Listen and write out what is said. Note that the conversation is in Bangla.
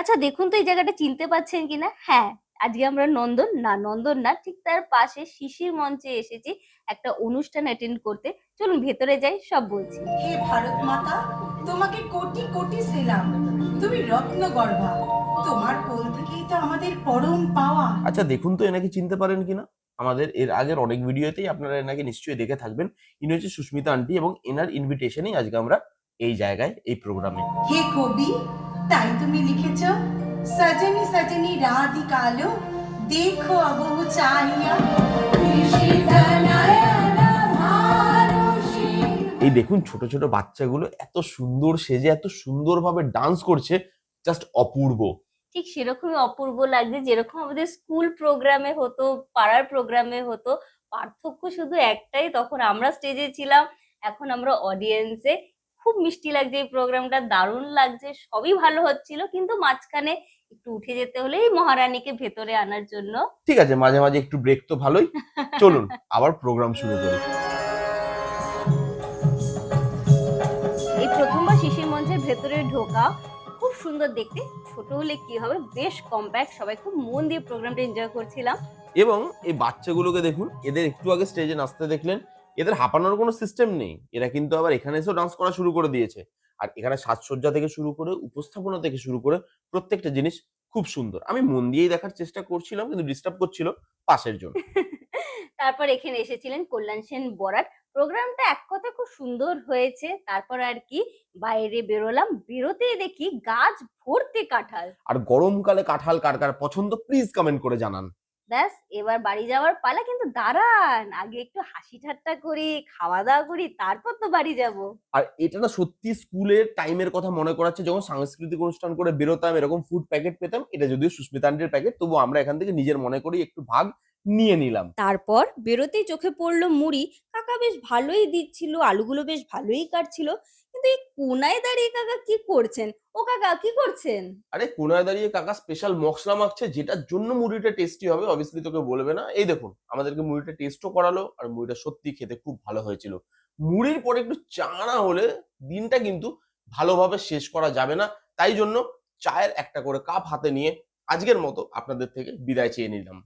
আচ্ছা দেখুন তো এই জায়গাটা চিনতে পারছেন কিনা? হ্যাঁ, আজকে আমরা নন্দন না, ঠিক তার পাশে শিশির মঞ্চে এসেছি একটা অনুষ্ঠান অ্যাটেন্ড করতে। চলুন ভেতরে যাই, সব বলছি। হে ভারত মাতা, তোমাকে কোটি কোটি সেলাম। তুমি রত্ন গর্ভা, তোমার কোল থেকেই তো আমাদের পরম পাওয়া। আচ্ছা দেখুন তো এনাকে চিনতে পারেন কিনা। আমাদের এর আগের অনেক ভিডিওতেই আপনারা এনাকে নিশ্চয়ই দেখে থাকবেন। ইনি হচ্ছে সুস্মিতা আন্টি এবং এনার ইনভিটেশনেই আজকে আমরা এই জায়গায় এই প্রোগ্রামে। হে কবি, তাই তুমি লিখেছ, সজনী সজনী রাধিকালো, দেখো অবহ চাহিয়া এই দেখুন ছোট ছোট বাচ্চাগুলো এত সুন্দর সেজে এত সুন্দরভাবে ডান্স করছে, জাস্ট অপূর্ব। ঠিক সেরকমই অপূর্ব লাগছে, যেরকম আমাদের স্কুল প্রোগ্রামে হতো, পাড়ার প্রোগ্রামে হতো। পার্থক্য শুধু একটাই, তখন আমরা স্টেজে ছিলাম, এখন আমরা অডিয়েন্সে। খুব মিষ্টি লাগছে এই প্রোগ্রামটা, দারুণ লাগছে, সবই ভালো হচ্ছিল, কিন্তু মাঝখানে একটু উঠে যেতে হলে এই মহারানীকে ভেতরে আনার জন্য। ঠিক আছে, মাঝে মাঝে একটু ব্রেক তো ভালোই। চলুন আবার প্রোগ্রাম শুরু করি। এই প্রথমবার শিশির মঞ্চের ভেতরে ঢোকা, খুব সুন্দর দেখতে। ছোট হলে কি হবে, বেশ কম্প্যাক্ট, সবাই খুব মন দিয়ে প্রোগ্রামটা এনজয় করছিলাম। এবং এই বাচ্চাগুলোকে দেখুন, এদের একটু আগে স্টেজে নাচতে দেখলেন, এদের হাঁপানোর কোনো সিস্টেম নেই। এরা কিন্তু আবার এখানে এসেও ডান্স করা শুরু করে দিয়েছে। আর এখানে সাজসজ্জা থেকে শুরু করে উপস্থাপনা থেকে শুরু করে প্রত্যেকটা জিনিস খুব সুন্দর। আমি মন দিয়েই দেখার চেষ্টা করছিলাম, কিন্তু ডিস্টার্ব করছিল পাশের জন। তারপর এখানে এসেছিলেন কল্যাণ সেন বরাট। প্রোগ্রামটা এক কথায় খুব সুন্দর হয়েছে। তারপর আর কি, বাইরে বেরোলাম, বেরোতেই দেখি গাছ ভর্তি কাঁঠাল। আর গরমকালে কাঁঠাল কার কার পছন্দ প্লিজ কমেন্ট করে জানান। ব্যাস এবার বাড়ি যাওয়ার পালা, কিন্তু দাঁড়ান, আগে একটু হাসি ঠাট্টা করি, খাওয়া দাওয়া করি, তারপর তো বাড়ি যাব। আর এটা না সত্যি স্কুলের টাইমের কথা মনে করাচ্ছে, যখন সাংস্কৃতিক অনুষ্ঠান করে বেরোতাম, এরকম ফুড প্যাকেট পেতাম। এটা যদিও সুস্মিতা আন্টির প্যাকেট, তবু আমরা এখান থেকে নিজের মনে করি একটু ভাগ নিয়ে নিলাম। তারপর বেরোতেই চোখে পড়লো মুড়ি। কাকা বেশ ভালোই দিচ্ছিল, আলুগুলো বেশ ভালোই কাটছিল, কিন্তু এই কোনায় দাঁড়িয়ে কাকা কি করছেন? ও কাকা কি করছেন? আরে কোনায় দাঁড়িয়ে কাকা স্পেশাল মশলা মাখছে, যেটার জন্য মুড়িটা টেস্টি হবে। অবভিয়াসলি তোকে বলবে না। এই দেখুন, আমাদেরকে মুড়িটা টেস্টও করালো, আর মুড়িটা সত্যি খেতে খুব ভালো হয়েছিল। মুড়ির পরে একটু চা না হলে দিনটা কিন্তু ভালোভাবে শেষ করা যাবে না। তাই জন্য চায়ের একটা করে কাপ হাতে নিয়ে আজকের মতো আপনাদের থেকে বিদায় চেয়ে নিলাম।